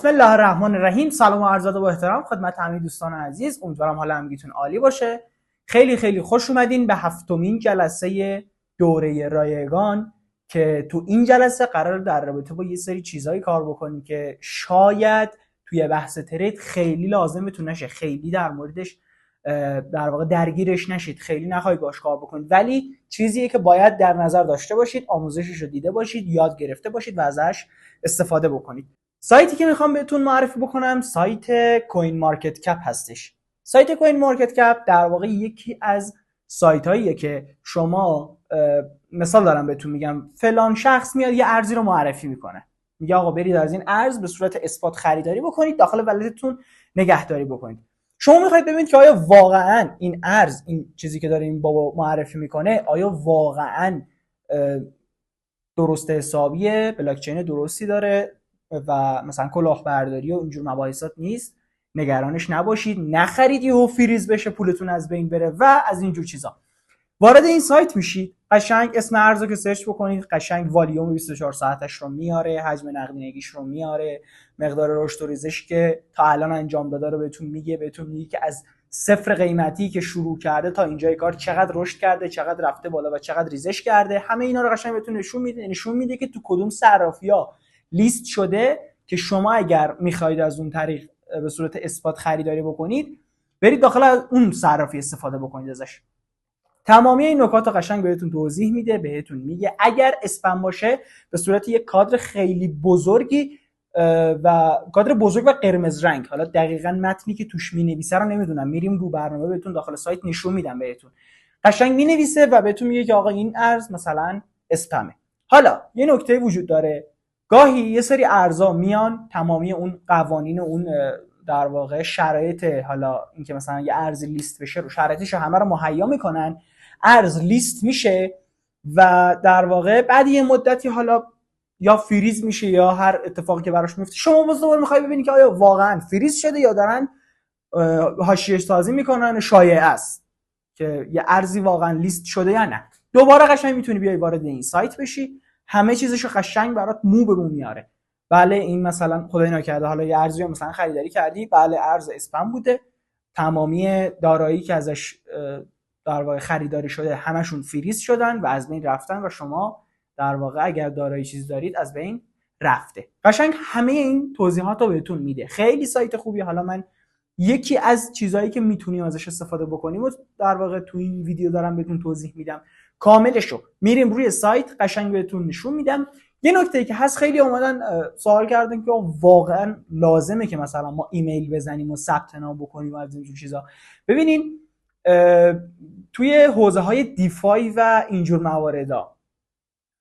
بسم الله الرحمن الرحیم. سلام و عرض ادب و احترام خدمت همه دوستان عزیز. امیدوارم حال همگیتون عالی باشه. خیلی خیلی خوش اومدین به هفتمین جلسه دوره رایگان که تو این جلسه قرار در رابطه با یه سری چیزایی کار بکنیم که شاید توی بحث ترید خیلی لازمتون نشه، خیلی در موردش در واقع درگیرش نشید، خیلی نخواهید باش کار بکنید، ولی چیزیه که باید در نظر داشته باشید، آموزشش رو دیده باشید، یاد گرفته باشید و ازش استفاده بکنید. سایتی که میخوام بهتون معرفی بکنم سایت کوین مارکت کپ هستش. سایت کوین مارکت کپ در واقع یکی از سایت هاییه که شما مثال دارم بهتون میگم، فلان شخص میاد یه ارزی رو معرفی میکنه، میگه آقا برید از این ارز به صورت اسپات خریداری بکنید، داخل ولتتون نگهداری بکنید. شما میخواید ببینید که آیا واقعا این ارز، این چیزی که داره این بابا معرفی میکنه، آیا واقعا درست حسابیه، بلاکچین درستی داره و مثلا کلاهبرداری و اینجور مباحثات نیست. نگرانش نباشید، نخرید یهو فریز بشه پولتون از بین بره و از اینجور چیزا. وارد این سایت میشید، قشنگ اسم ارزو که سرچ بکنید، قشنگ والیوم 24 ساعتش رو میاره، حجم نقدینگیش رو میاره، مقدار رشد و ریزش که تا الان انجام داده رو بهتون میگه که از صفر قیمتی که شروع کرده تا اینجای کار چقدر رشد کرده، چقدر رفته بالا و چقدر ریزش کرده. همه اینا رو قشنگ بهتون نشون میده که تو کدوم صرافی‌ها لیست شده که شما اگر میخواید از اون طریق به صورت اسپات خریداری بکنید، برید داخل از اون صرافی استفاده بکنید ازش. تمامی این نکات رو قشنگ بهتون توضیح میده، بهتون میگه اگر اسپم باشه به صورت یک کادر خیلی بزرگی و کادر بزرگ و قرمز رنگ، حالا دقیقاً متنی که توش مینویسه رو نمیدونم، میریم رو برنامه بهتون داخل سایت نشون میدم بهتون، قشنگ مینویسه و بهتون میگه که آقا این ارز مثلا اسپمه. حالا یه نکته وجود داره، گاهی یه سری ارزا میان تمامی اون قوانین، اون در واقع شرایط، حالا اینکه مثلا یه ارز لیست بشه رو شرایطش همه رو مهیا میکنن، ارز لیست میشه و در واقع بعد یه مدتی حالا یا فریز میشه یا هر اتفاقی که براش میفته، شما باز دوباره میخوای ببینی که آیا واقعا فریز شده یا دارن حاشیه سازی میکنن، شایعه است که یه ارزی واقعا لیست شده یا نه. دوباره قشنگ میتونی بیای وارد این سایت بشی، همه چیزشو قشنگ برات مو به مو میاره. بله این مثلا خدای نکرده حالا یه ارزی رو مثلا خریداری کردی، بله ارز اسپم بوده، تمامی دارایی که ازش در واقع خریداری شده همشون فریز شدن و از بین رفتن و شما در واقع اگر دارایی چیزی دارید از بین رفته. قشنگ همه این توضیحات رو بهتون میده. خیلی سایت خوبی. حالا من یکی از چیزهایی که میتونیم ازش استفاده بکنیم و در واقع تو این ویدیو دارم بهتون توضیح میدم، کاملشو میریم روی سایت قشنگ بهتون نشون میدم. یه نکته که هست، خیلی اومدن سوال کردن که واقعا لازمه که مثلا ما ایمیل بزنیم و ثبت نام بکنیم و از اینجور چیزا. ببینین توی حوزه های دیفای و اینجور مواردا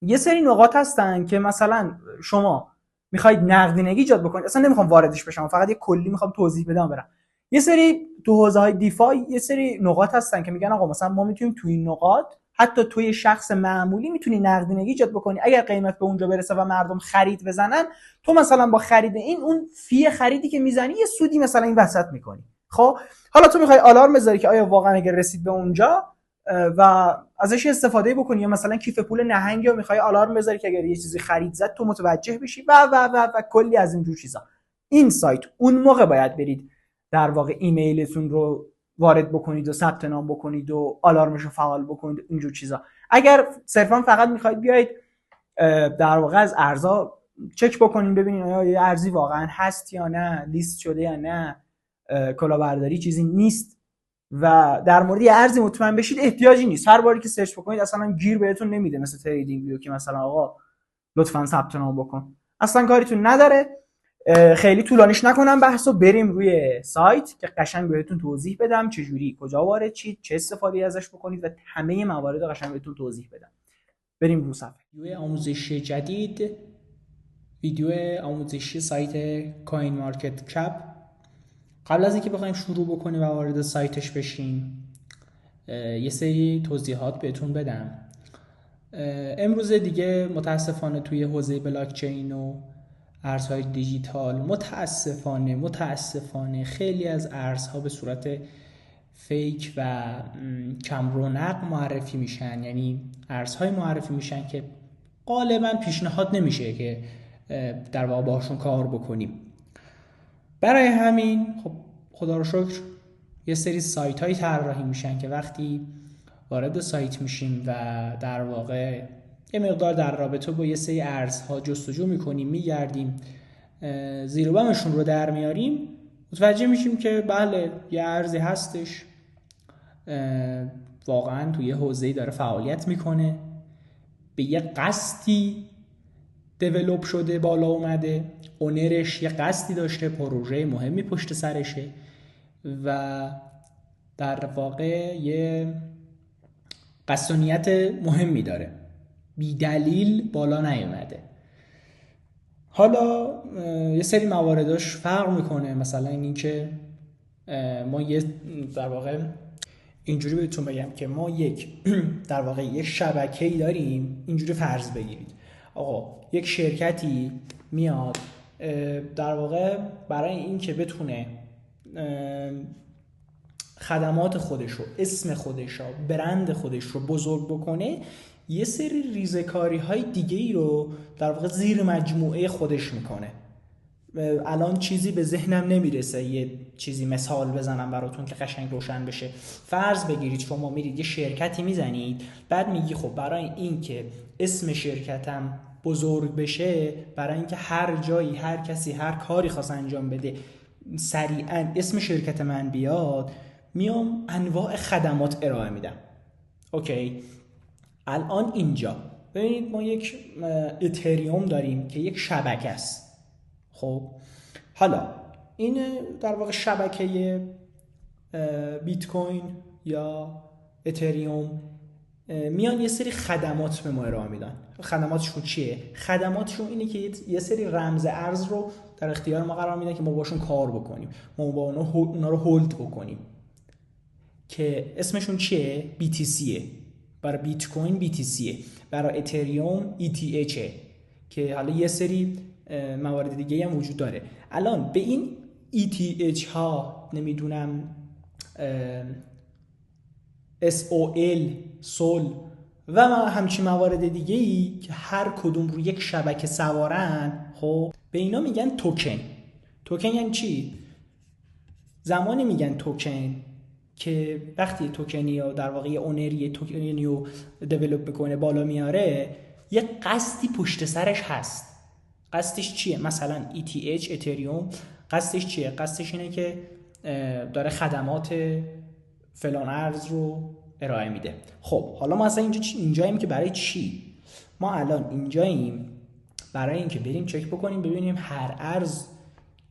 یه سری نقاط هستن که مثلا شما میخواید نقدینگی ایجاد بکنید، اصلا نمیخوام واردش بشم، فقط یه کلی میخوام توضیح بدم برم. یه سری تو حوزه های دیفای یه سری نقاط هستن که میگن آقا مثلا ما میتونیم توی این نقاط، حتی توی شخص معمولی میتونی نقدینگی ایجاد بکنی، اگر قیمت به اونجا برسه و مردم خرید بزنن، تو مثلا با خرید این اون فی خریدی که میزنی یه سودی مثلا این وسط میکنی. خب حالا تو میخوای آلارم بذاری که آیا واقعا اگر رسید به اونجا و ازش استفاده بکنی، یا مثلا کیف پول نهنگی رو میخوای آلارم بذاری که اگر یه چیزی خرید زد تو متوجه بشی و کلی از این جور چیزا. این سایت اون موقع باید برید در واقع ایمیلتون رو وارد بکنید و ثبت نام بکنید و آلارمش رو فعال بکنید، اینجور چیزا. اگر صرفا فقط میخواید بیاید در واقع از ارزا چک بکنید ببینید آیا یه ارزی واقعا هست یا نه، لیست شده یا نه، کلاهبرداری چیزی نیست و در مورد یه ارزی مطمئن بشید، احتیاجی نیست هر باری که سرچ بکنید اصلا گیر بهتون نمیده، مثل تریدینگ ویو که مثلا آقا لطفاً ثبت نام بکن، اصلا کاریتون نداره. خیلی طولانیش نکنم بحثو، بریم روی سایت که قشنگ بهتون توضیح بدم چجوری کجا وارد چید، چه استفاده ازش بکنید و همه موارد رو قشنگ بهتون توضیح بدم. بریم رو صفحه. ویدیو آموزشی جدید، ویدیو آموزشی سایت کوین مارکت کپ. قبل از اینکه بخوایم شروع بکنیم و وارد سایتش بشیم، یه سری توضیحات بهتون بدم. امروز دیگه متاسفانه توی حوزه بلاکچین و ارزهای دیجیتال متاسفانه خیلی از ارزها به صورت فیک و کم رونق معرفی میشن، یعنی ارزهای معرفی میشن که غالبا پیشنهاد نمیشه که در واقع باهاشون کار بکنیم. برای همین خب خدا رو شکر یه سری سایت هایی طراحی میشن که وقتی وارد سایت میشیم و در واقع یه مقدار در رابطه با یه سری ارزها جستجو میکنیم، میگردیم، زیر و بمشون رو در میاریم، متوجه میشیم که بله یه ارزی هستش، واقعا توی یه حوزه‌ای داره فعالیت میکنه، به یه قصدی دیولوب شده، بالا اومده، اونرش یه قصدی داشته، پروژه مهمی پشت سرشه و در واقع یه قصد و نیت مهمی داره، بی دلیل بالا نیومده. حالا یه سری موارداش فرق میکنه، مثلا این که ما یه در واقع اینجوری بهتون بگم که ما یک در واقع یک شبکه‌ای داریم. اینجوری فرض بگیرید آقا یک شرکتی میاد در واقع برای این که بتونه خدمات خودش رو، اسم خودش رو، برند خودش رو بزرگ بکنه، یه سری ریزکاری های دیگه ای رو در واقع زیر مجموعه خودش میکنه. الان چیزی به ذهنم نمیرسه یه چیزی مثال بزنم براتون که قشنگ روشن بشه. فرض بگیرید شما میرید یه شرکتی میزنید، بعد میگی خب برای این که اسم شرکتم بزرگ بشه، برای اینکه هر جایی هر کسی هر کاری خواست انجام بده سریعا اسم شرکت من بیاد، میام انواع خدمات ارائه میدم. اوکی، الان اینجا ببینید ما یک اتریوم داریم که یک شبکه است. خب حالا این در واقع شبکه بیت کوین یا اتریوم میان یه سری خدمات به ما ارائه میدن. خدماتشون چیه؟ خدماتشون اینه که یه سری رمز ارز رو در اختیار ما قرار میدن که ما باشون کار بکنیم، ما با اونا رو هولد بکنیم، که اسمشون چیه؟ BTCه. برای بیت کوین BTCه، برای اتریوم ETH، که حالا یه سری موارد دیگه هم وجود داره. الان به این ETH ها نمیدونم SOL و همچین موارد دیگه ای که هر کدوم رو یک شبکه سوارن، خب به اینا میگن توکن. توکن یعنی چی؟ زمانی میگن توکن که وقتی توکنی یا در واقع اونری توکنی رو دیولپ میکنه، بالا میاره، یه قصدی پشت سرش هست. قصدش چیه؟ مثلا ETH اتریوم قصدش چیه؟ قصدش اینه که داره خدمات فلان ارز رو ارائه میده. خب حالا ما اصلا اینجاییم که برای چی؟ ما الان اینجاییم برای اینکه بریم چک بکنیم ببینیم هر ارز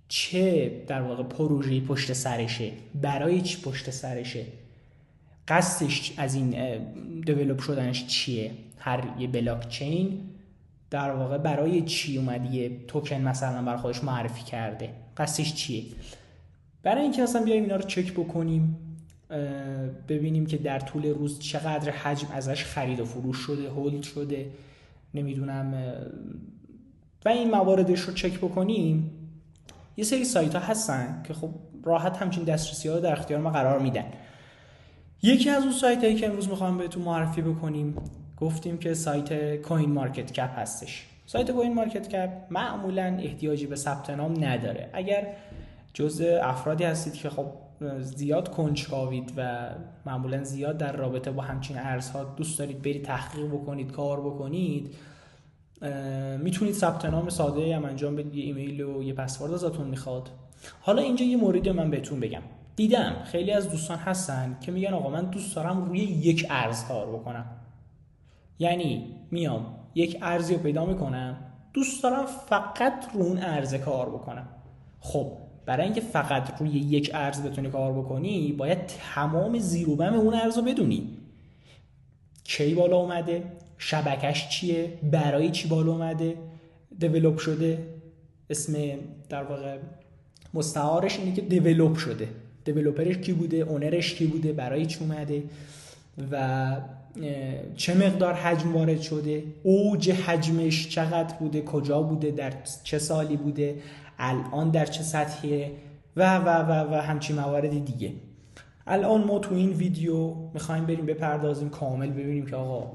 چه در واقع پروژه‌ای پشت سرشه، برای چی پشت سرشه، قصدش از این دیولپ شدنش چیه. هر یه بلاک چین در واقع برای چی اومده یه توکن مثلا برای خودش معرفی کرده، قصدش چیه. برای اینکه اصلا بیایم اینا رو چک بکنیم، ببینیم که در طول روز چقدر حجم ازش خرید و فروش شده، هولد شده، نمیدونم، و این مواردش رو چک بکنیم، یه سری سایت ها هستن که خب راحت همچین دسترسی ها در اختیار ما قرار میدن. یکی از اون سایت هایی که امروز میخوام بهتون معرفی بکنیم، گفتیم که سایت کوین مارکت کپ هستش. سایت کوین مارکت کپ معمولا احتیاجی به ثبت نام نداره. اگر جزء افرادی هستید که خب زیاد کنجکاوید و معمولا زیاد در رابطه با همچین ارزها دوست دارید برید تحقیق بکنید، کار بکنید، میتونید ثبت نام ساده هم انجام بدید. یه ایمیل و یه پسورد ازتون میخواد. حالا اینجا یه موردی من بهتون بگم. دیدم خیلی از دوستان هستن که میگن آقا من دوست دارم روی یک ارز کار بکنم، یعنی میام یک ارزی رو پیدا میکنم، دوست دارم فقط رو اون ارز کار بکنم. خب برای اینکه فقط روی یک ارز بتونی کار بکنی باید تمام زیر و بم اون ارز رو بدونی. کی بالا اومده، شبکش چیه، برای چی بالا اومده، دیولپ شده، اسم در واقع مستعارش اینه که دیولپ شده، دیولپرش کی بوده، اونرش کی بوده، برای چی اومده و چه مقدار حجم وارد شده، اوج حجمش چقدر بوده، کجا بوده، در چه سالی بوده، الان در چه سطحیه و و و و همچین موارد دیگه. الان ما تو این ویدیو میخوایم بریم بپردازیم کامل ببینیم که آقا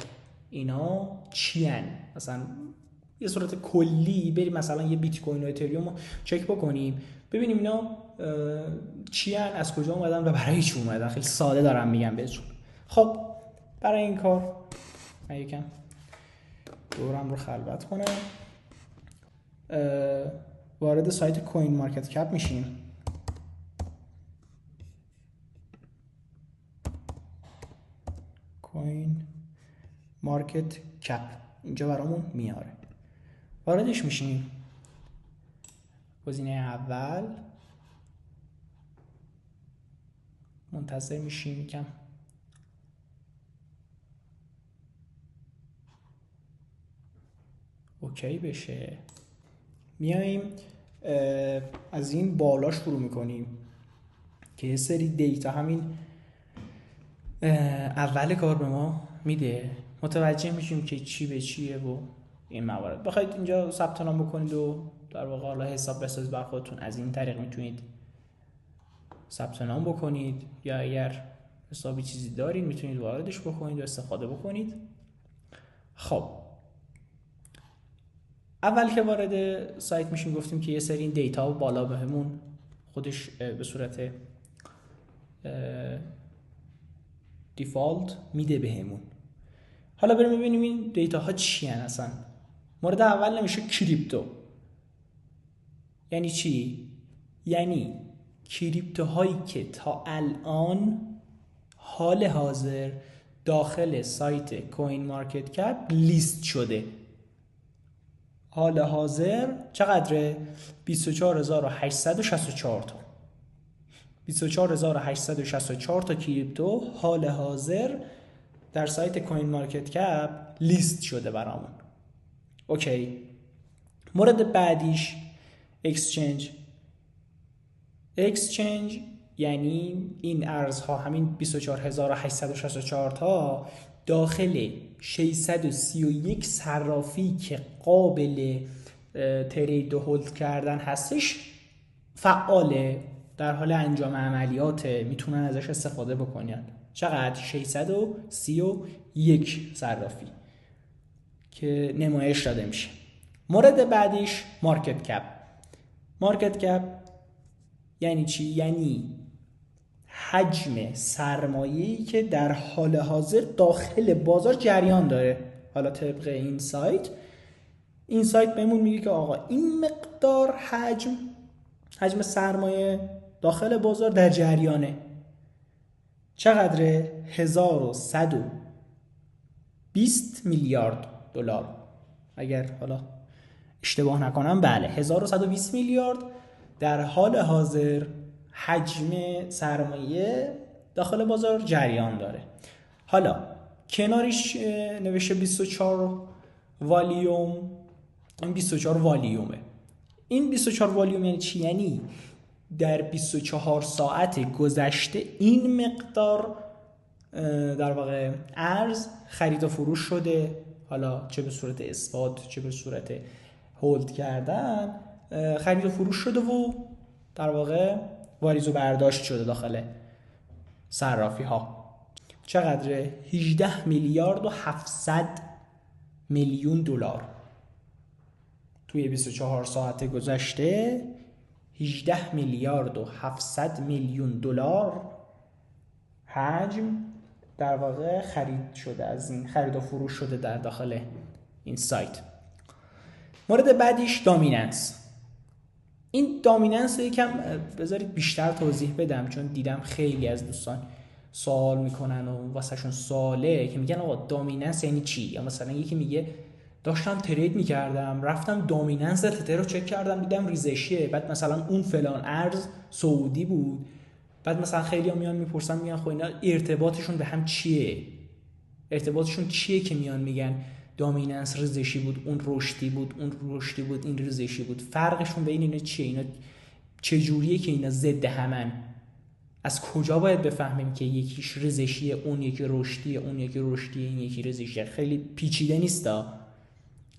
اینا چی هن؟ مثلا یه صورت کلی بریم مثلا یه بیت کوین و اتریوم رو چک بکنیم ببینیم اینا چی هن، از کجا اومدن و برای چی اومدن. خیلی ساده دارم میگم بهتون. خب برای این کار من یکم دورم رو خلوت کنم، وارد سایت کوین مارکت کپ میشیم. کوین مارکت کپ اینجا برامون میاره، واردش میشیم. گزینه اول منتظر میشیم یکم اوکی بشه. میایم از این بالا شروع میکنیم که یه سری دیتا همین اول کار به ما میده، متوجه میشیم که چی به چیه و این موارد. بخواید اینجا ثبت نام بکنید و در واقع حالا حساب بسازید بر خودتون، از این طریق میتونید ثبت نام بکنید، یا اگر حسابی چیزی دارید میتونید واردش بکنید و استفاده بکنید. خب اول که وارد سایت میشیم گفتیم که یه سری این دیتا بالا بهمون خودش به صورت دیفالت میده بهمون. حالا بریم ببینیم این دیتا ها چی هن اصلا. مورد اول نمیشه کریپتو. یعنی چی؟ یعنی کریپتو هایی که تا الان حال حاضر داخل سایت کوین مارکت کپ لیست شده. حال حاضر چقدره؟ 24864 تا 24864 تا کریپتو حال حاضر در سایت کوین مارکت کپ لیست شده برامون. اوکی. مورد بعدیش اکسچنج یعنی این ارزها، همین 24864 تا داخل 631 صرافی که قابل ترید و هولد کردن هستش فعاله، در حال انجام عملیات، میتونن ازش استفاده بکنن. چقدر؟ 631 صرافی که نمایش داده میشه. مورد بعدیش مارکت کپ یعنی چی؟ یعنی حجم سرمایه‌ای که در حال حاضر داخل بازار جریان داره. حالا طبق این سایت بهمون میگه که آقا این مقدار حجم سرمایه داخل بازار در جریانه. چقدره؟ 1120 میلیارد دلار، اگر حالا اشتباه نکنم. بله 1120 میلیارد در حال حاضر حجم سرمایه داخل بازار جریان داره. حالا کنارش نوشته 24 والیوم. این 24 والیومه. این 24 والیوم یعنی چی؟ یعنی در 24 ساعت گذشته این مقدار در واقع ارز خرید و فروش شده، حالا چه به صورت اسپات چه به صورت هولد کردن خرید و فروش شده و در واقع واریز و برداشت شده داخل صرافی ها. چقدره؟ 18 میلیارد و 700 میلیون دلار توی 24 ساعت گذشته. 18 میلیارد و 700 میلیون دلار حجم در واقع خرید شده، از این خرید و فروش شده در داخل این سایت. مورد بعدیش دامیننس. این دامیننس یکم بذارید بیشتر توضیح بدم، چون دیدم خیلی از دوستان سوال میکنن و واسهشون سواله که میگن آقا دامیننس یعنی چی؟ یا مثلا یکی میگه داشتم ترید میکردم رفتم دامیننس تتر رو چک کردم دیدم ریزشیه، بعد مثلا اون فلان ارز سعودی بود، بعد مثلا خیلی هم میان میپرسن میگن خب اینا ارتباطشون به هم چیه؟ ارتباطشون چیه که میان میگن دامیننس ریزشی بود اون رشدی بود، اون رشدی بود این ریزشی بود؟ فرقشون بین اینا چیه؟ اینا چه جوریه که اینا ضد همن؟ از کجا باید بفهمیم که یکیش ریزشیه اون یکی رشدیه، اون یکی رشدیه این یکی ریزشیه؟ خیلی پیچیده نیستا،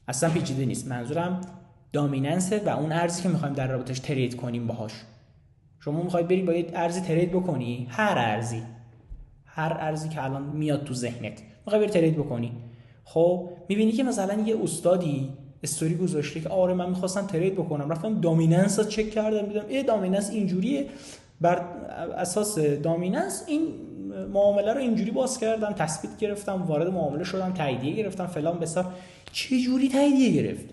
اصلا پیچیده نیست. منظورم دامیننسه و اون ارزی که میخوایم در رابطش ترید کنیم باهاش. شما میخواید برید با یه ارزی ترید بکنی، هر ارزی که الان میاد تو ذهنت میخوای بری ترید بکنی، خب میبینی که مثلا یه استادی استوری گذاشته که آره من میخواستم ترید بکنم، رفتم دامیننس رو چک کردم دیدم دامیننس اینجوریه، بر اساس دامیننس این معامله رو اینجوری باز کردم، تثبیت گرفتم، وارد معامله شدم، تاییدیه گرفتم فلان بسار. چه جوری تاییدیه گرفت؟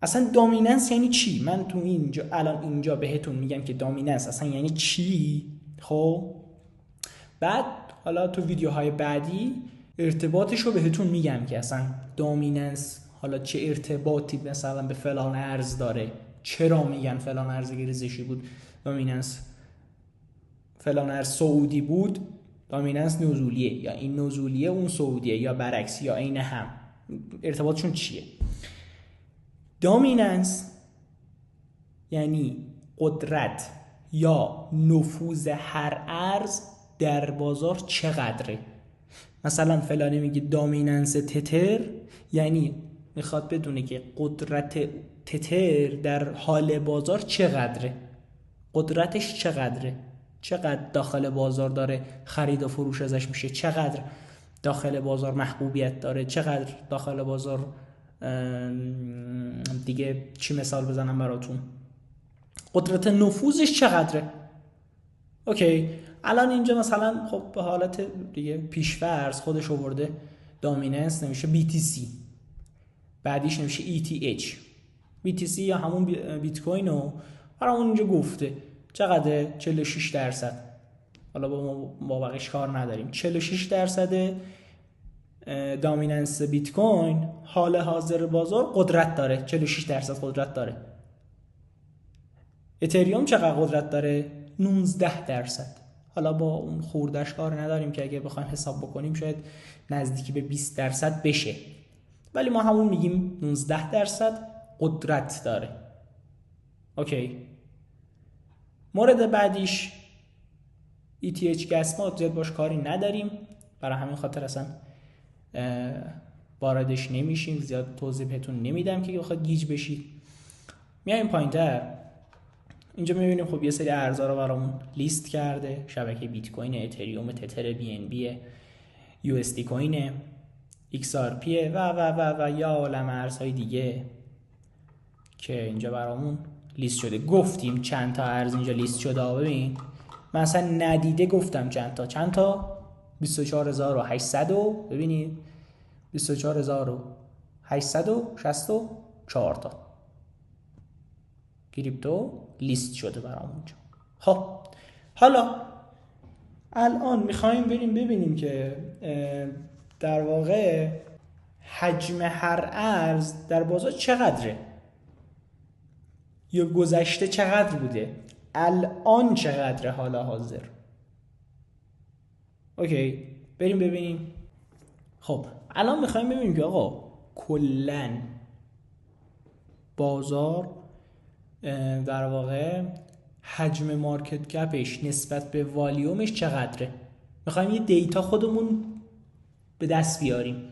اصلا دامیننس یعنی چی؟ من تو اینجا الان اینجا بهتون میگم که دامیننس اصلا یعنی چی. خب بعد حالا تو ویدیوهای بعدی ارتباطش رو بهتون میگم که اصلا دامیننس حالا چه ارتباطی مثلا به فلان ارز داره، چرا میگن فلان ارز ریزشی بود دامیننس، فلان ارز صعودی بود دامیننس نزولیه، یا این نزولیه اون صعودیه، یا برعکس، یا عین هم، ارتباطشون چیه؟ دامیننس یعنی قدرت یا نفوذ هر ارز در بازار چقدره. مثلا فلانی میگه دامیننس تتر، یعنی میخواد بدونه که قدرت تتر در حال بازار چقدره، قدرتش چقدره، چقدر داخل بازار داره خرید و فروش ازش میشه، چقدر داخل بازار محبوبیت داره، چقدر داخل بازار دیگه چی مثال بزنم براتون، قدرت نفوذش چقدره. اوکی الان اینجا مثلا خب به حالت دیگه پیش‌فرض خودش آورده دامیننس نمیشه BTC، بعدیش نمیشه ETH. BTC یا همون بیت کوین رو برامون اینجا گفته چقدر 46%. حالا با بقیش کار نداریم. 46% دامیننس بیت کوین حال حاضر بازار قدرت داره، 46% قدرت داره. اتریوم چقدر قدرت داره؟ 19%. حالا با اون خوردش کار نداریم که اگه بخوایم حساب بکنیم شاید نزدیکی به 20% بشه، ولی ما همون میگیم 19% قدرت داره. اوکی مورد بعدیش ETH گس ما زیاد باش کاری نداریم، برای همین خاطر اصلا واردش نمیشیم، زیاد توضیح بهتون نمیدم که بخواد گیج بشید. میایم پایینتر، اینجا میبینیم خب یه سری ارزها رو برامون لیست کرده، شبکه بیت کوین، اتریوم، تتر، BNB، USD کوین، XRP و یا عالم ارزهای دیگه که اینجا برامون لیست شده. گفتیم چند تا ارز اینجا لیست شده. ببین من اصلا ندیده گفتم چند تا 24800 ببینید 24864 تا کریپتو لیست شده برامون. خب حالا الان میخوایم بریم ببینیم که در واقع حجم هر ارز در بازار چقدره، یا گذشته چقدر بوده، الان چقدره حالا حاضر. اوکی بریم ببینیم. خب الان میخوایم ببینیم که آقا کلن بازار در واقع حجم مارکت کپش نسبت به والیومش چقدره. میخوایم یه دیتا خودمون به دست بیاریم،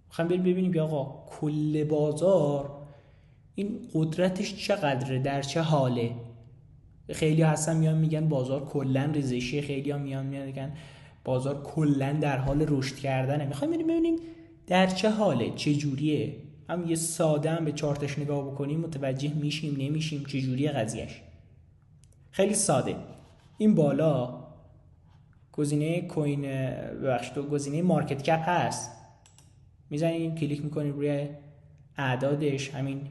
میخوایم بریم ببینیم که آقا کل بازار این قدرتش چقدره، در چه حاله. خیلی هستن میان میگن بازار کلن ریزشیه، خیلی ها میان میگن بازار کلن در حال رشد کردنه. میخوایم بریم ببینیم در چه حاله، چه جوریه. هم یه ساده هم به چارتش نگاه بکنیم متوجه میشیم نمیشیم چه جوریه قضیهش. خیلی ساده، این بالا گزینه کوین گزینه مارکت کپ هست، میزنیم کلیک میکنیم روی اعدادش، همین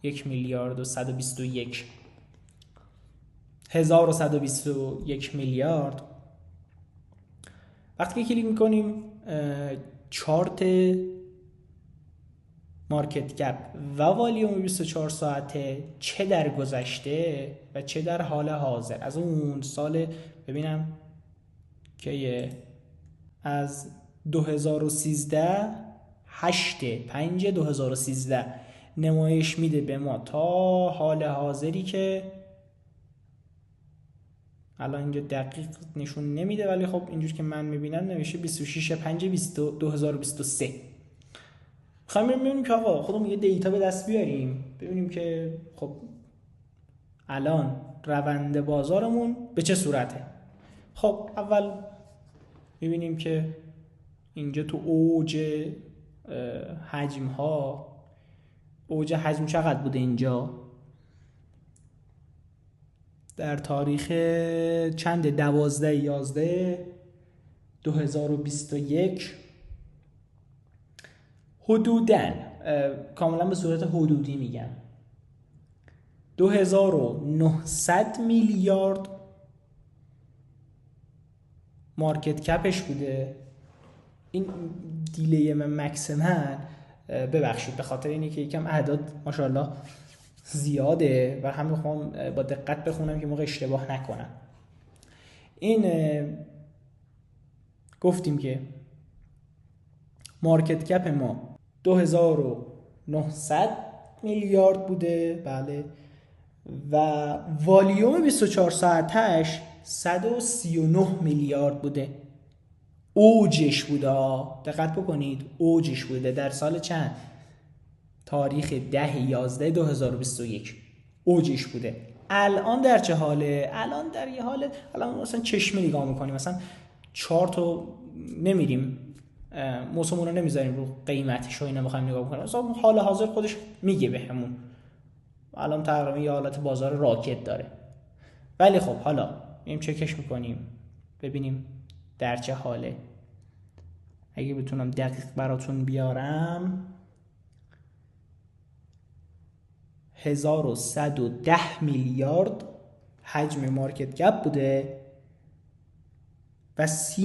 1,121,121 میلیارد. وقتی که کلیک میکنیم چارت مارکت کپ و والیوم 24 ساعته، چه در گذشته و چه در حال حاضر، از اون سال ببینم که از 2013 8/5/2013 نمایش میده به ما تا حال حاضری که الان اینجا دقیق نشون نمیده، ولی خب اینجور که من میبینم نوشته 26/5/2023. میخوایم ببینیم که آقا خودمون یه دیتا به دست بیاریم، ببینیم که خب الان روند بازارمون به چه صورته. خب اول ببینیم که اینجا تو اوج حجم ها اوج حجم چقدر بوده اینجا در تاریخ چند 12/11/2021 حدوداً، کاملا به صورت حدودی میگم، 2900 میلیارد مارکت کپش بوده. این دیلی مکس من ببخشید به خاطر اینه که یکم اعداد ماشاءالله زیاده و هم میخوام با دقت بخونم که موقع اشتباه نکنم. این گفتیم که مارکت کپ ما 2900 میلیارد بوده، بله، و والیوم 24 ساعتش 139 میلیارد بوده. اوجش بوده، دقت بکنید، اوجش بوده در سال چند؟ تاریخ 10/11/2021 اوجش بوده. الان در چه حاله؟ الان در یه حاله، الان مثلا چشمه نگاه میکنیم، مثلا چارت رو نمیریم، موسمون رو نمیذاریم رو قیمتش و اینا بخوایم نگاه بکنیم، مثلا حال حاضر خودش میگه بهمون الان تقریبا یه حالت بازار راکت داره. ولی خب حالا میایم چکش میکنیم ببینیم در چه حاله. اگه بتونم دقیق براتون بیارم، 1110 میلیارد حجم مارکت کپ بوده و 30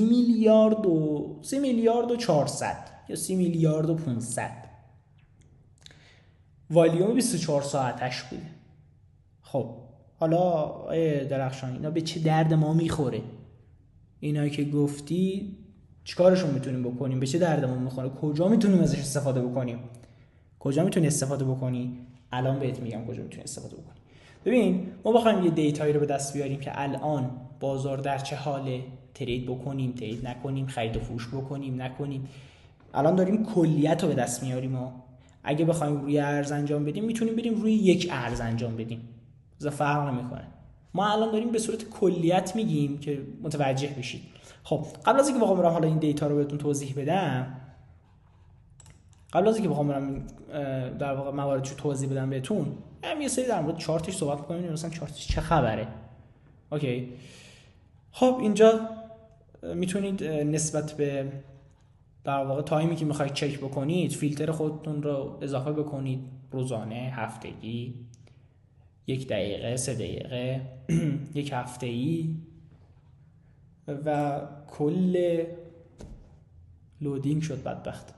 میلیارد و 400 یا 30 میلیارد و 500 والیوم 24 ساعتش بوده. خب حالا درخشان اینا به چه درد ما میخوره؟ اینایی که گفتی چیکارشون میتونیم بکنیم؟ به چه درد ما میخوره؟ کجا میتونیم ازش استفاده بکنیم؟ کجا میتونی استفاده بکنی؟ الان بهت میگم کجا میتونی استفاده بکنی. ببین، ما بخوایم یه دیتایی رو به دست بیاریم که الان بازار در چه حاله، ترید بکنیم، ترید نکنیم، خرید و فروش بکنیم، نکنیم، الان داریم کلیت رو به دست میاریم. اگه بخوایم روی ارز انجام بدیم میتونیم بریم روی یک ارز انجام بدیم، فرق نمیکنه. ما الان داریم به صورت کلیت میگیم که متوجه بشید. خب قبل از اینکه بخوام برم حالا این دیتا رو بهتون توضیح بدم، قبل از اینکه بخوام برم در واقع مواردش رو توضیح بدم بهتون، یه سری در مورد چارتش صحبت می‌کنیم، مثلا چارتش چه خبره. اوکی، خب اینجا میتونید نسبت به در واقع تایمی که میخواید چک بکنید فیلتر خودتون رو اضافه بکنید، روزانه، هفتگی، 1 دقیقه، 3 دقیقه، 1 هفته‌ای، و کل لودینگ شد بدبخت.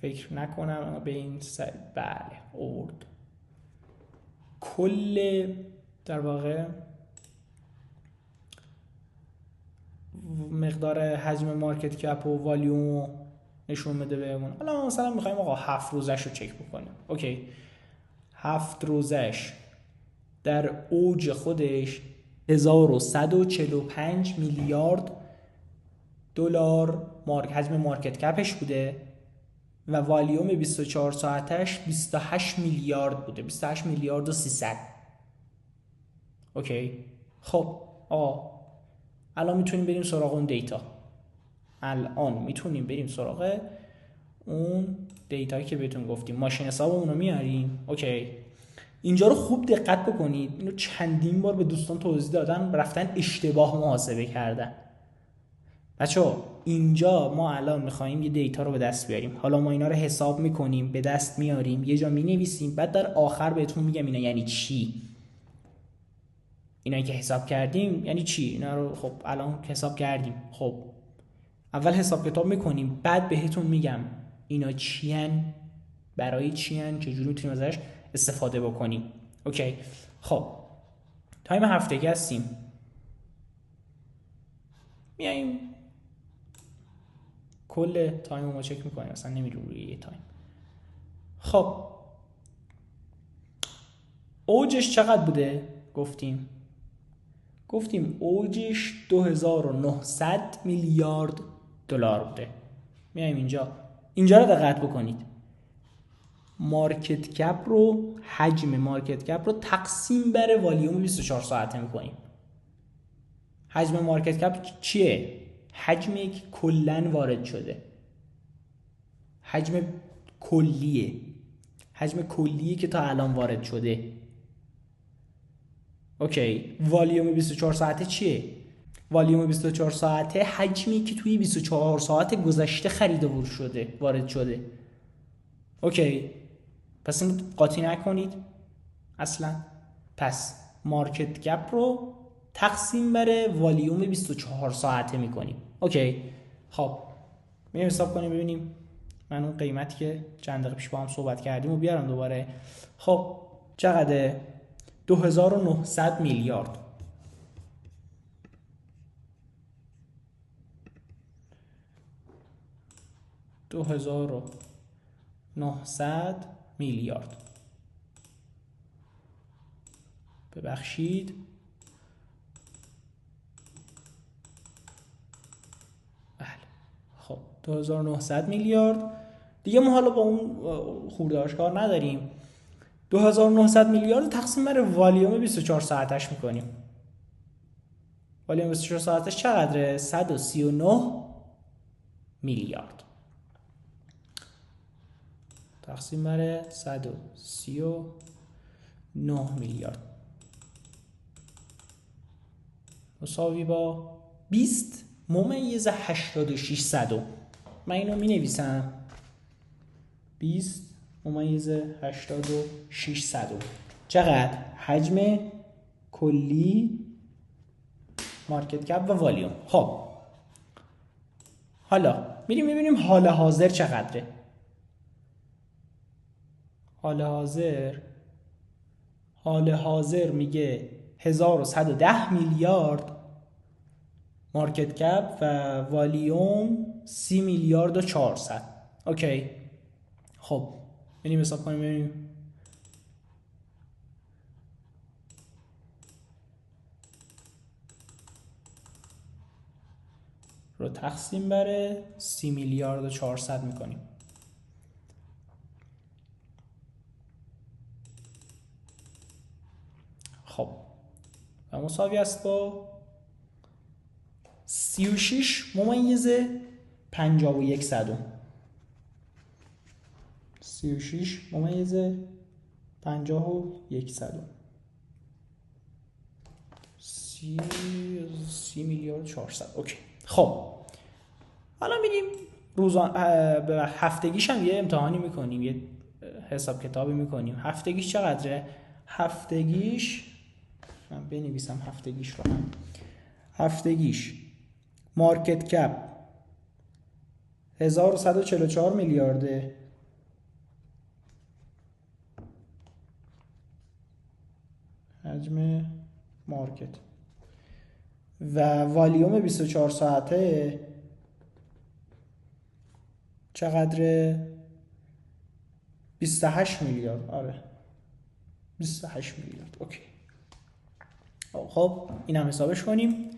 فکر نکنم به این بله اورد کل در واقع مقدار حجم مارکت کپ و والیوم نشون بده بهمون. حالا مثلا میخوایم آقا 7 روزش رو چک بکنیم. اوکی، 7 روزش در اوج خودش 1145 میلیارد دلار حجم مارکت کپش بوده و والیوم 24 ساعتش 28 میلیارد بوده، 28 میلیارد و 300. اوکی، خب الان میتونیم بریم سراغ اون دیتا. دیتایی که بهتون گفتیم، ماشین حسابمون رو میاریم. اوکی، اینجا رو خوب دقت بکنید، اینو چندین بار به دوستان توضیح دادم، رفتن اشتباه محاسبه کردن. بچه‌ها اینجا ما الان میخوایم یه دیتا رو به دست بیاریم. حالا ما اینا رو حساب میکنیم، به دست میاریم، یه جا مینویسیم، بعد در آخر بهتون میگم اینا یعنی چی. اینایی که حساب کردیم یعنی چی؟ اینا رو خب الان حساب کردیم. خب اول حساب کتاب میکنیم، بعد بهتون میگم اینا چیان، برای چیان، چجوری میتونیم ازش استفاده بکنیم. اوکی، خب تایم هفتگی هستیم، میایم کل تایم رو ما چک میکنیم، اصلا نمیریم روی یه تایم. خب اوجش چقدر بوده؟ گفتیم اوجش 2900 میلیارد دلار بوده. میایم اینجا رو دقت بکنید، مارکت کپ رو، حجم مارکت کپ رو تقسیم بر والیوم 24 ساعته میکنیم. حجم مارکت کپ چیه؟ حجمی که کلن وارد شده، حجم کلیه، حجم کلیه که تا الان وارد شده. اوکی، والیوم 24 ساعته چیه؟ والیوم 24 ساعته حجمی که توی 24 ساعت گذشته خرید و شده، وارد شده. اوکی، پس این قاطی نکنید اصلا. پس مارکت گپ رو تقسیم بر والیوم 24 ساعته میکنیم. اوکی، خب میریم حساب کنیم ببینیم. من اون قیمتی که چند دقیقه پیش با هم صحبت کردیم رو بیارم دوباره. خب چقدره؟ 2900 میلیارد. 2900 میلیارد. ببخشید، بله. خب 2900 میلیارد دیگه. ما حالا با اون خورده‌هاش کار نداریم. 2900 میلیارد تقسیم بر والیوم 24 ساعتش میکنیم. والیوم 24 ساعتش چقدره؟ 139 میلیارد. تقسیم بر 139 میلیارد مساوی با 20 ممیز 86 صدم. من اینو می نویسم 20 ممیز 86 صدم. چقدر؟ حجم کلی، مارکت کپ و والیوم. خب حالا میریم میبینیم حال حاضر چقدره. حال حاضر میگه 1110 میلیارد مارکت کپ و والیوم 30 میلیارد و 400. اوکی، خب بریم حساب کنیم ببینیم. رو تقسیم بر 30 میلیارد و 400 میکنیم. خب و مساوی است با 36 ممیز 51 صدم. 36 ممیز 51 صدم. 30 میلیارد 400. اوکی، خب حالا میریم به هفتگیش هم یه امتحانی میکنیم، یه حساب کتابی میکنیم. هفتگیش چقدره؟ هفتگیش من بنویسم هفتگیش رو هم. هفتگیش مارکت کپ 1144 میلیارده، حجم مارکت، و والیوم 24 ساعته چقدره؟ 28 میلیارد. آره 28 میلیارد. اوکی، خب این هم حسابش کنیم.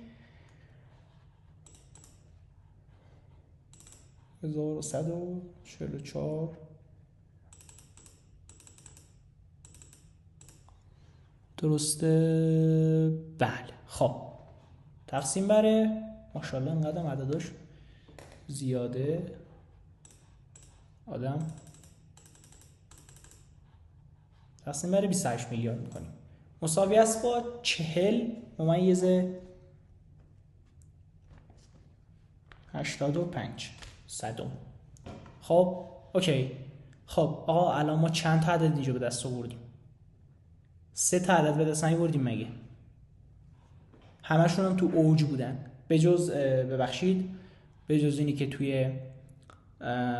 1144 درسته؟ بله. خب تقسیم بره، ماشاءالله اینقدر عدداش زیاده، آدم تقسیم بره 28 میلیارد میکنیم. مساوی است با 40 ممیز 85 صدم. خب اوکی، خب آقا الان ما چند تا عدد اینجا به دست آوردیم؟ 3 تا عدد به دست آوردیم مگه؟ همشون هم تو اوج بودن به جز ببخشید به جز اینی که توی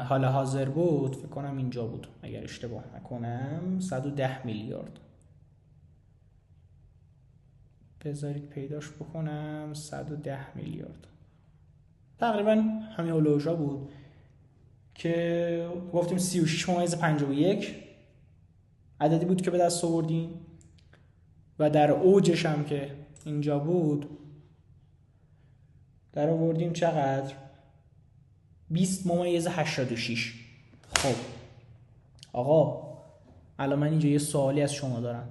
حال حاضر بود، فکر کنم اینجا بود اگر اشتباه نکنم، 110 میلیارد. بذارید پیداش بکنم. 110 میلیارد تقریبا همین هولوژا بود که گفتیم 36 ممیز 51 عددی بود که به دست آوردیم و در اوجش هم که اینجا بود در آوردیم چقدر؟ 20 ممیز 86. خب آقا الان من اینجا یه سوالی از شما دارم.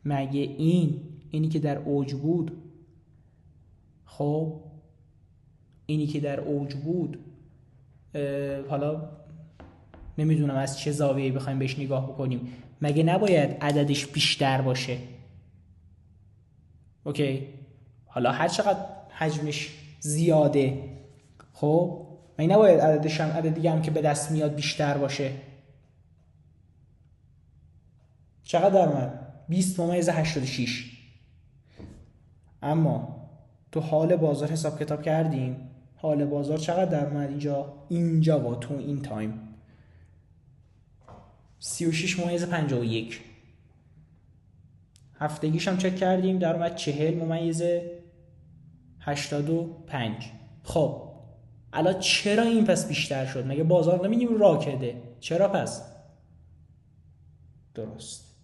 مگه اینی که در اوج بود، خب اینی که در اوج بود، حالا نمیدونم از چه زاویه‌ای بخوایم بهش نگاه بکنیم، مگه نباید عددش بیشتر باشه؟ اوکی، حالا هر چقدر حجمش زیاده، خب مگه نباید عددش هم عدد دیگه هم که به دست میاد بیشتر باشه؟ چقدر در اومد؟ 20.86. اما تو حال بازار حساب کتاب کردیم، حال بازار چقدر در اومد اینجا و تو این تایم 36.51. هفتگیش هم چک کردیم در اومد 40.85. خب الان چرا این پس بیشتر شد؟ مگه بازار نمیگیم راکده؟ چرا پس؟ درست،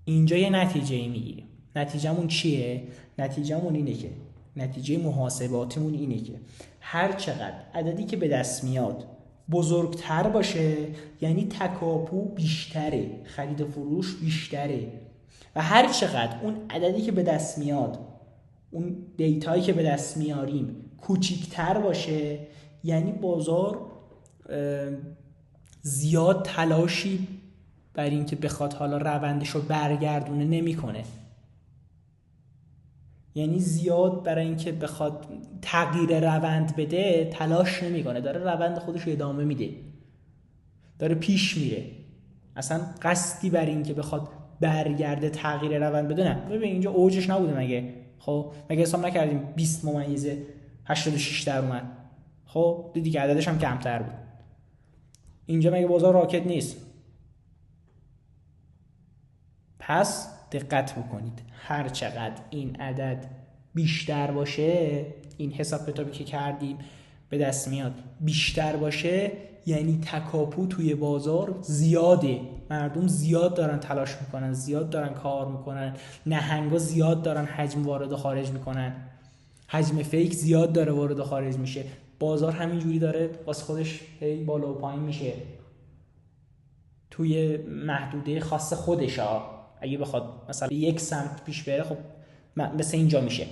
اینجا یه نتیجه ای میگیریم. نتیجهمون چیه؟ نتیجهمون اینه که نتیجه محاسباتمون اینه که هر چقدر عددی که به دست میاد بزرگتر باشه یعنی تکاپو بیشتره، خرید و فروش بیشتره، و هر چقدر اون عددی که به دست میاد، اون دیتایی که به دست میاریم کوچیکتر باشه یعنی بازار زیاد تلاشی بر این که بخواد حالا روندش رو برگردونه نمیکنه. یعنی زیاد برای اینکه بخواد تغییر روند بده تلاش نمیکنه، داره روند خودش رو ادامه میده، داره پیش میره، اصلا قصدی بر این که بخواد برگرده تغییر روند بده نه. ببین اینجا اوجش نبوده مگه؟ خب مگه حساب نکردیم 20.86 در اومد؟ خب دیدی که عددش هم کمتر بود. اینجا مگه بازار راکت نیست؟ پس دقت بکنید، هر چقدر این عدد بیشتر باشه، این حساب کتابی که کردیم به دست میاد بیشتر باشه یعنی تکاپو توی بازار زیاده، مردم زیاد دارن تلاش میکنن، زیاد دارن کار میکنن، نهنگا زیاد دارن حجم وارد و خارج میکنن، حجم فیک زیاد داره وارد و خارج میشه، بازار همینجوری داره واسه خودش هی بالا و پایین میشه توی محدوده خاص خودش ها. اگه بخواد مثلا به یک سمت پیش بره خب مثل اینجا میشه،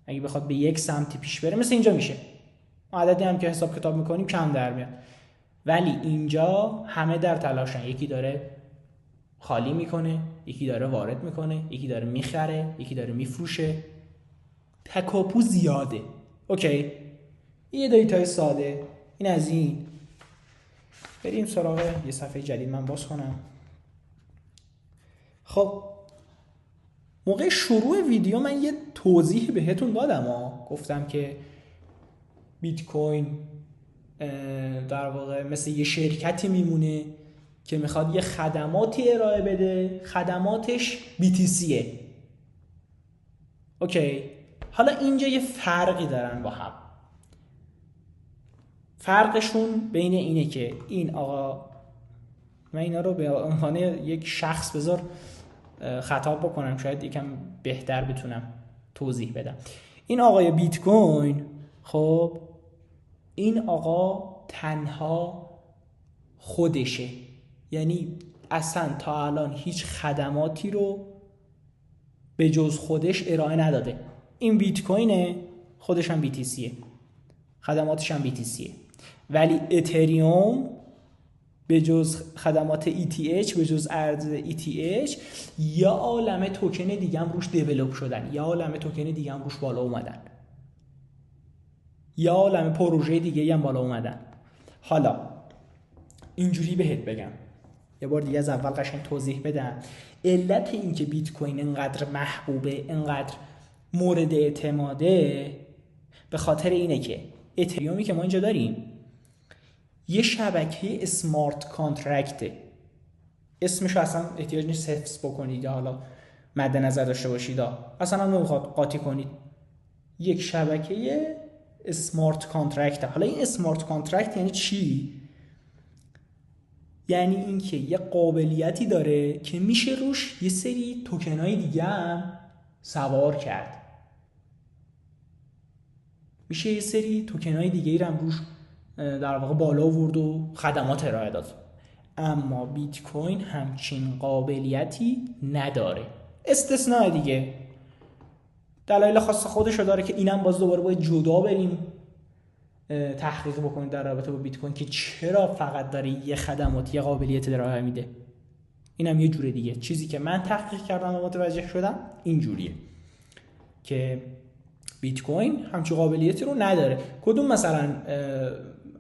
اگه بخواد به یک سمت پیش بره مثل اینجا میشه، عددی هم که حساب کتاب میکنیم کم در میاد. ولی اینجا همه در تلاشن، یکی داره خالی میکنه، یکی داره وارد میکنه، یکی داره میخره، یکی داره میفروشه، تکاپو زیاده. اوکی، یه دیتای ساده این از این. بریم سراغ یه صفحه جدید من باز کنم. خب موقع شروع ویدیو من یه توضیح بهتون دادم گفتم که بیت کوین در واقع مثل یه شرکتی میمونه که میخواد یه خدماتی ارائه بده، خدماتش BTCه. اوکی، حالا اینجا یه فرقی دارن با هم. فرقشون بین اینه که این آقا، من اینا رو به عنوان یک شخص بذار خطاب بکنم شاید یکم بهتر بتونم توضیح بدم. این آقای بیت کوین، خب این آقا تنها خودشه، یعنی اصلا تا الان هیچ خدماتی رو به جز خودش ارائه نداده. این بیت کوینه، خودش هم BTCه، خدماتش هم BTCه. ولی اتریوم به جز خدمات ETH، به جز ارز ETH، یا عالمه توکن دیگه هم روش دیولپ شدن، یا عالمه توکن دیگه هم روش بالا اومدن، یا عالمه پروژه دیگه هم بالا اومدن. حالا اینجوری بهت بگم، یه بار دیگه از اول قشنگ توضیح بدم. علت این که بیت کوین انقدر محبوبه، انقدر مورد اعتماده، به خاطر اینه که اتریومی که ما اینجا داریم یه شبکه اسمارت کانترکته. اسمش اصلا احتیاج نیست حفظ بکنید یا حالا مد نظر داشته باشید، اصلا هم نمیخواد قاطی کنید. یک شبکه اسمارت کانترکته. حالا این اسمارت کانترکت یعنی چی؟ یعنی اینکه یه قابلیتی داره که میشه روش یه سری توکنای دیگه هم سوار کرد، میشه یه سری توکنای دیگه هم روش در واقع بالا آورد و خدمات ارائه داد. اما بیت کوین همچین قابلیتی نداره، استثناء دیگه، دلایل خاص خودشو داره که اینم باز دوباره باید جدا بریم تحقیق بکنید در رابطه با بیت کوین که چرا فقط داره یه خدمات یه قابلیت ارائه میده. اینم یه جوره دیگه. چیزی که من تحقیق کردم و متوجه شدم این جوریه که بیت کوین همچین قابلیتی رو نداره. کدوم مثلا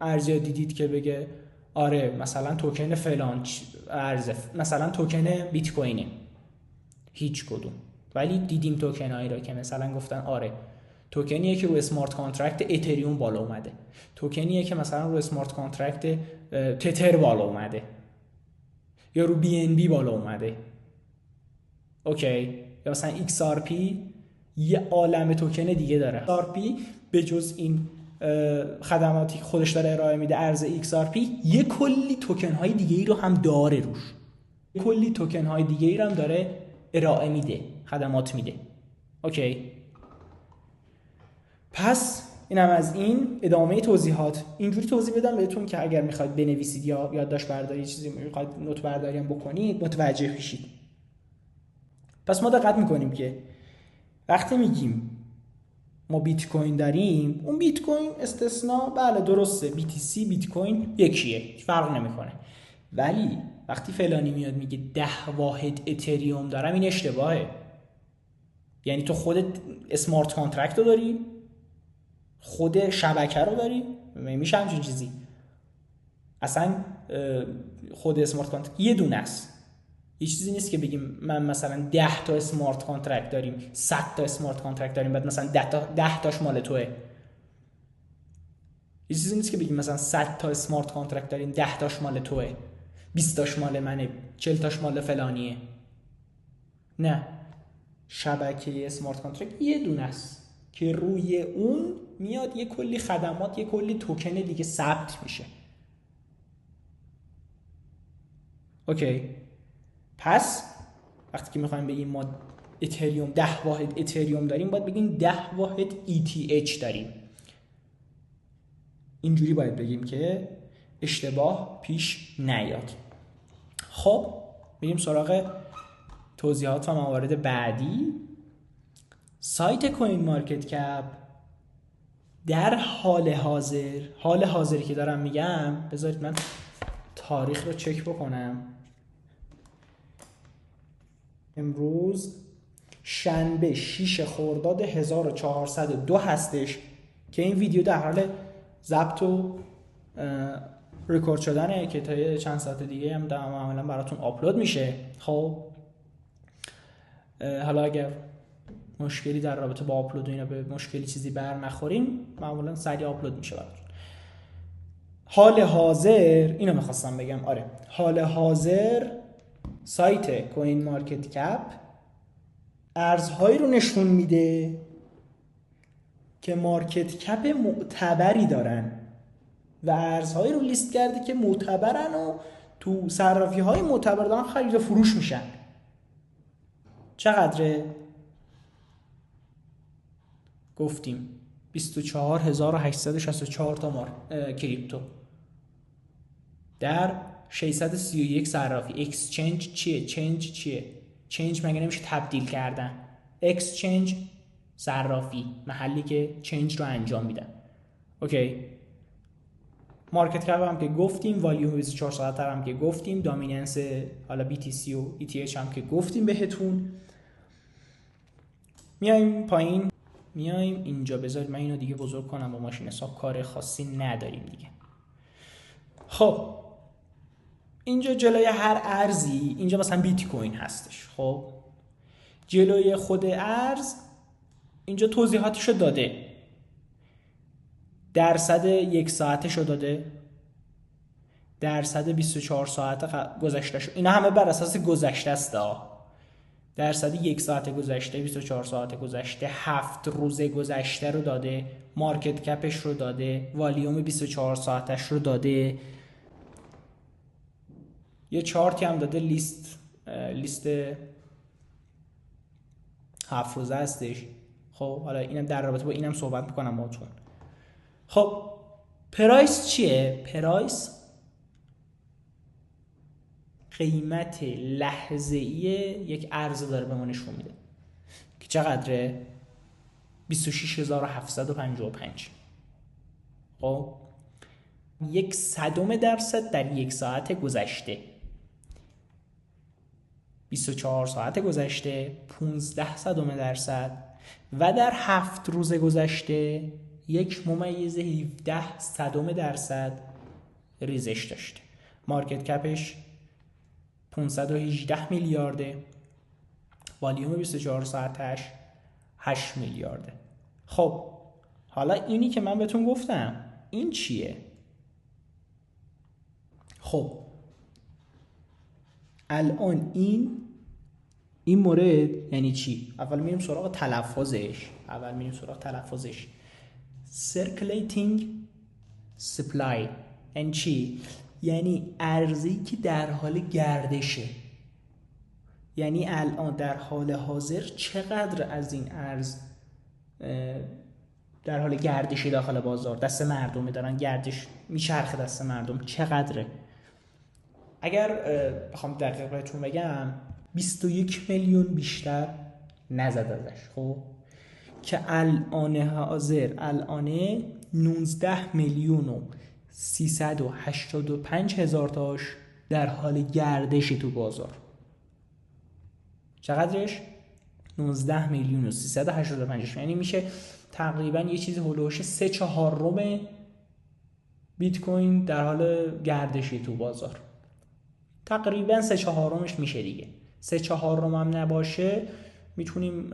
ارزی دیدید که بگه آره مثلا توکن فلان ارز مثلا توکن بیت کوینه؟ هیچ کدوم. ولی دیدیم توکن هایی را که مثلا گفتن آره توکنیه که رو اسمارت کانترکت اتریوم بالا اومده، توکنیه که مثلا رو اسمارت کانترکت تتر بالا اومده یا رو بی ان بی بالا اومده. اوکی. یا مثلا XRP یه عالمه توکن دیگه داره. XRP به جز این خدماتی که خودش داره ارائه میده ارز XRP یه کلی توکن های دیگه ای رو هم داره روش، یه کلی توکن های دیگه ای رو هم داره ارائه میده، خدمات میده. اوکی. پس اینم از این ادامه توضیحات. اینجوری توضیح بدم بهتون که اگر میخواید بنویسید یا یادداشت برداری چیزی میخواید نوت برداری هم بکنید متوجه بشید. پس ما دقت میکنیم که وقتی میگیم ما بیت کوین داریم، اون بیت کوین استثناء بله درسته، BTC بیت کوین یکیه، فرق نمیکنه. ولی وقتی فلانی میاد میگه 10 واحد اتریوم دارم، این اشتباهه. یعنی تو خودت اسمارت کانترکت رو داری، خود شبکه رو داری، میشه همچین چیزی؟ اصلا خود اسمارت کانترکت یه دونه است. یه چیزی نیست که بگیم من مثلا 10 تا اسمارت کانترکت داریم، 100 تا اسمارت کانترکت داریم، بعد مثلا 10 تاش مال توئه. یه چیزی نیست که بگیم مثلا 100 تا اسمارت کانترکت داریم، 10 تاش مال توئه، 20 تاش مال منه، 40 تاش مال فلانیه. نه، شبکه اسمارت کانترکت یه دونه است که روی اون میاد یه کلی خدمات، یه کلی توکن دیگه ثبت میشه. اوکی. پس وقتی که میخوایم بگیم ما اتریوم 10 واحد اتریوم داریم، باید بگیم 10 واحد ETH داریم. اینجوری باید بگیم که اشتباه پیش نیاد. خب بریم سراغ توضیحات و موارد بعدی. سایت کوین مارکت کپ در حال حاضری که دارم میگم، بذارید من تاریخ رو چک بکنم. امروز شنبه 6 خرداد 1402 هستش که این ویدیو در حال ضبط و رکورد شدنه که تا چند ساعت دیگه هم عملا براتون آپلود میشه. خب حالا اگر مشکلی در رابطه با آپلود و اینا به مشکلی چیزی بر نخوریم، معمولا سریع آپلود میشه براتون. حال حاضر اینو میخواستم بگم. آره حال حاضر سایت کوین مارکت کپ ارزهایی رو نشون میده که مارکت کپ معتبری دارن و ارزهایی رو لیست کرده که معتبرن و تو صرافی های معتبر دارن خرید و فروش میشن. چقدره؟ گفتیم 24864 تا کریپتو در 631 صرافی. اکسچنج چیه؟ چنج مگه نمیشه تبدیل کردن؟ اکسچنج صرافی، محلی که چنج رو انجام میدن. اوکی. مارکت کپ هم که گفتیم، والیوم 24 ساعته هم که گفتیم، دامیننس حالا BTC و ETH هم که گفتیم بهتون. میایم پایین، میایم اینجا. بذارید من اینو دیگه بزرگ کنم، با ماشین حساب کار خاصی نداریم دیگه. خب اینجا جلوی هر ارزی، اینجا مثلا بیت کوین هستش. خب جلوی خود ارز اینجا توضیحاتشو داده، درصد 1 ساعتشو داده، درصد 24 ساعت گذشتهشو، اینا همه بر اساس گذشته است. درصد 1 ساعت گذشته، 24 ساعت گذشته، 7 روز گذشته رو داده، مارکت کپش رو داده، والیوم 24 ساعتش رو داده، یه چارتی هم داده، لیست 7 روزه هستش. خب حالا اینم در رابطه با اینم صحبت میکنم باهاتون. خب پرایس چیه؟ پرایس قیمت لحظه‌ای یک ارز داره به ما نشون میده که چقدره؟ 26755. خب 0.01% در 1 ساعت گذشته، 24 ساعت گذشته 0.15% و در 7 روز گذشته 1.17% ریزش داشته. مارکت کپش 518 میلیارده، والیوم 24 ساعتش 8 میلیارده. خب حالا اینی که من بهتون گفتم این چیه؟ خب الان این مورد یعنی چی؟ اول میریم سراغ تلفظش. Circulating supply یعنی چی؟ یعنی ارزی که در حال گردشه. یعنی الان در حال حاضر چقدر از این ارز در حال گردشی داخل بازار، دست مردم دارن گردش میچرخه، دست مردم چقدره؟ اگر بخوام دقیق بهتون بگم 21 میلیون بیشتر نزد ازش. خب که الان 19 میلیون و 385 هزار تاش در حال گردشی تو بازار. چقدرش؟ 19 میلیون و 385، یعنی میشه تقریبا یه چیزی هولوش 3/4 بیت کوین در حال گردشی تو بازار. تقریبا 3/4 میشه دیگه. 3/4 هم نباشه میتونیم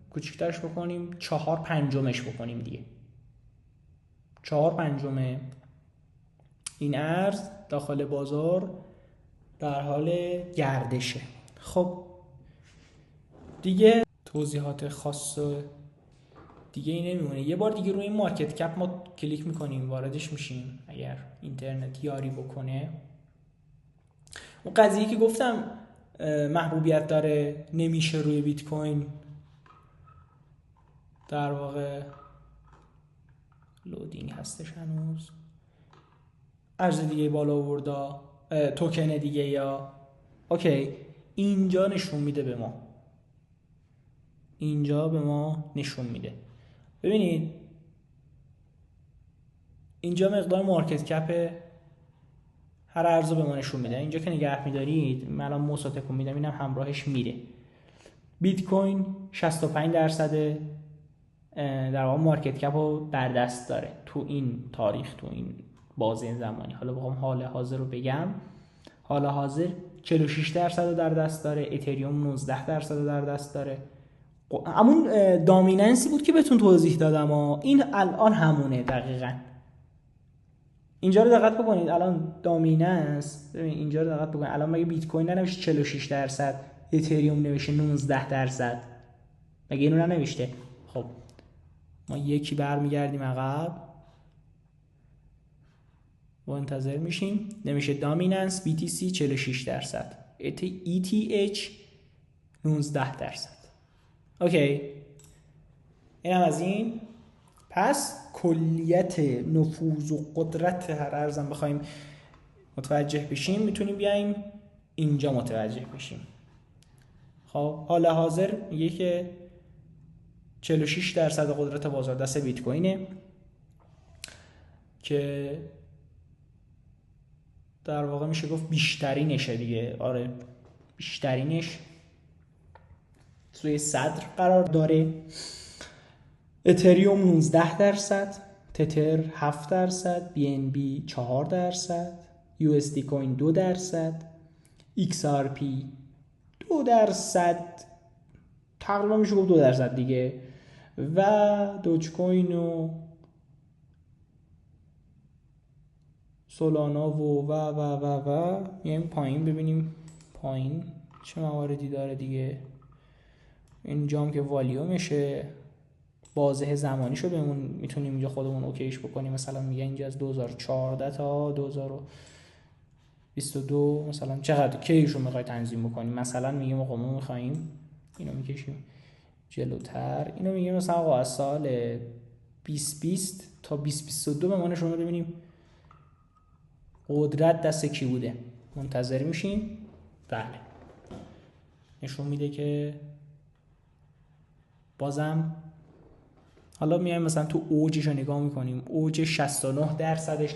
کوچیک‌ترش بکنیم، 4/5 بکنیم دیگه. 4/5 این ارز داخل بازار در حال گردشه. خب دیگه توضیحات خاص دیگه ای نمیمونه. یه بار دیگه روی این مارکت کپ ما کلیک میکنیم، واردش میشیم اگر اینترنت یاری بکنه. اون قضیه که گفتم محبوبیت داره، نمیشه روی بیت کوین در واقع لودینگ هستش هنوز، ارز دیگه بالا آوردا، توکن دیگه یا اوکی، اینجا نشون میده به ما، اینجا به ما نشون میده. ببینید اینجا مقدار مارکت کپ هر ارزو به ما نشون میده. اینجا که نگه میدارید من الان موس تکون میدم، اینم همراهش میره. بیت کوین 65% در واقع مارکت کپ رو در دست داره تو این تاریخ، تو این بازه زمانی. حالا بخوام حال حاضر رو بگم، حال حاضر 46% رو در دست داره، اتریوم 19% رو در دست داره. همون دامیننسی بود که بهتون توضیح دادم این الان همونه دقیقاً. اینجا رو دقت بکنید، الان دامیننس، ببین اینجا رو دقت بکنید، الان مگه بیت کوین ننوشته 46%، اتریوم نوشته 19%، مگه اینو ننوشته؟ خب ما یکی برمیگردیم عقب، منتظر میشیم، نمیشه دامیننس BTC 46%، ETH 19%. اوکی، اینم از این. پس کلیت نفوذ و قدرت هر ارزم بخوایم متوجه بشیم، میتونیم بیایم اینجا متوجه بشیم. خب حال حاضر میگه که 46% قدرت بازار دست بیت کوینه که در واقع میشه گفت بیشترینشه دیگه. آره بیشترینش سوی صدر قرار داره. اتریوم 19%، تتر 7%، BNB 4%، USD کوین 2%، XRP 2%، تقریبا میشه گفت 2% دیگه، و دوج کوین و سولانا و میایم پایین ببینیم پایین چه مواردی داره دیگه. اینجام که والیومشه، بازه زمانیشو بهمون میتونیم اینجا خودمون اوکیش بکنیم. مثلا میگه اینجا از 2014 تا 2022 مثلا چقدر کیشو میخوای تنظیم بکنیم. مثلا میگیم آقا ما میخوایم اینو میکشیم جلوتر، اینو میگیم مثلا آقا از سال 2020 تا 2022 به ما نشون بده ببینیم قدرت دست کی بوده. منتظر میشیم. بله نشون میده که بازم حالا میایم مثلا تو اوجش رو نگاه میکنیم، اوج 69%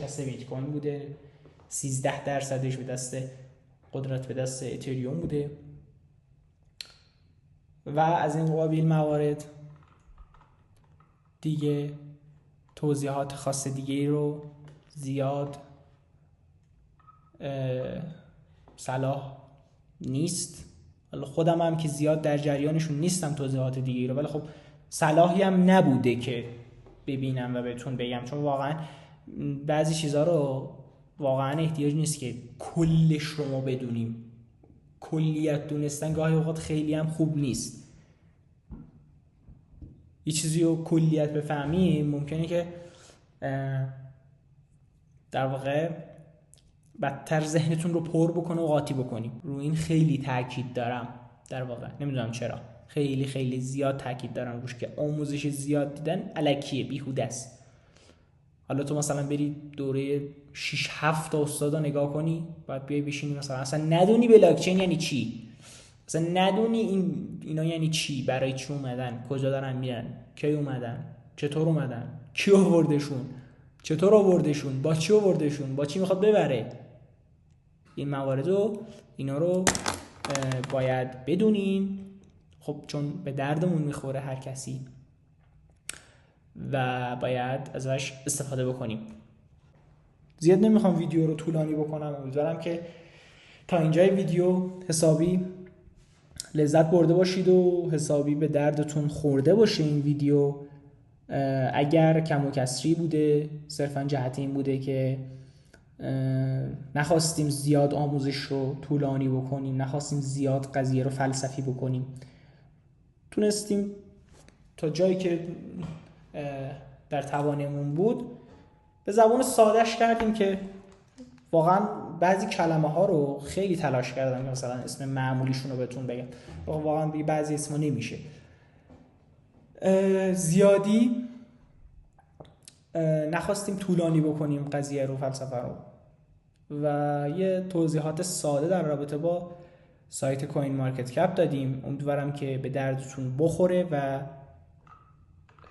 دست بیت کوین بوده، 13% به دست قدرت به دست اتریوم بوده و از این قبیل موارد. دیگه توضیحات خاص دیگه رو زیاد صلاح نیست. حالا خودم هم که زیاد در جریانشون نیستم توضیحات دیگه رو، ولی خب صلاحی هم نبوده که ببینم و بهتون بگم، چون واقعا بعضی چیزها رو واقعا احتیاج نیست که کلش رو ما بدونیم. کلیت دونستن گاهی اوقات خیلی هم خوب نیست. یه چیزی رو کلیت بفهمیم ممکنه که در واقع بدتر ذهنتون رو پر بکنه و قاطی بکنیم. رو این خیلی تاکید دارم در واقع، نمیدونم چرا خیلی خیلی زیاد تاکید دارم روش که آموزش زیاد دیدن الکیه، بیهوده است. حالا تو مثلا بری دوره 6-7 تا استادا نگاه کنی، بعد بیای بشینی مثلا اصلا ندونی بلاکچین یعنی چی، اصلا ندونی اینا یعنی چی، برای چی اومدن، کجا دارن میرن، کی اومدن، چطور اومدن، کی آوردشون، چطور آوردشون، با چی آوردشون، با چی میخواد ببره. این موارد رو اینا رو باید بدونیم، خب چون به دردمون میخوره هر کسی و باید ازش استفاده بکنیم. زیاد نمیخوام ویدیو رو طولانی بکنم، امیدوارم که تا اینجای ویدیو حسابی لذت برده باشید و حسابی به دردتون خورده باشه این ویدیو. اگر کم و کسری بوده، صرفا جهت این بوده که نخواستیم زیاد آموزش رو طولانی بکنیم، نخواستیم زیاد قضیه رو فلسفی بکنیم، تونستیم تا جایی که در توانمون بود به زبان سادهش کردیم که واقعا بعضی کلمه ها رو خیلی تلاش کردم که مثلا اسم معمولیشون رو بهتون بگم، واقعا بعضی اسما نمیشه. زیادی نخواستیم طولانی بکنیم قضیه رو، فلسفه رو، و یه توضیحات ساده در رابطه با سایت کوین مارکت کپ دادیم. امیدوارم که به دردتون بخوره و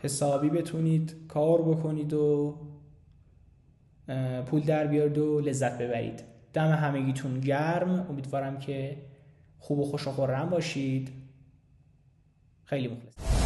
حسابی بتونید کار بکنید و پول در بیارید و لذت ببرید. دم همگیتون گرم، امیدوارم که خوب و خوش و خرم باشید. خیلی مخلصم.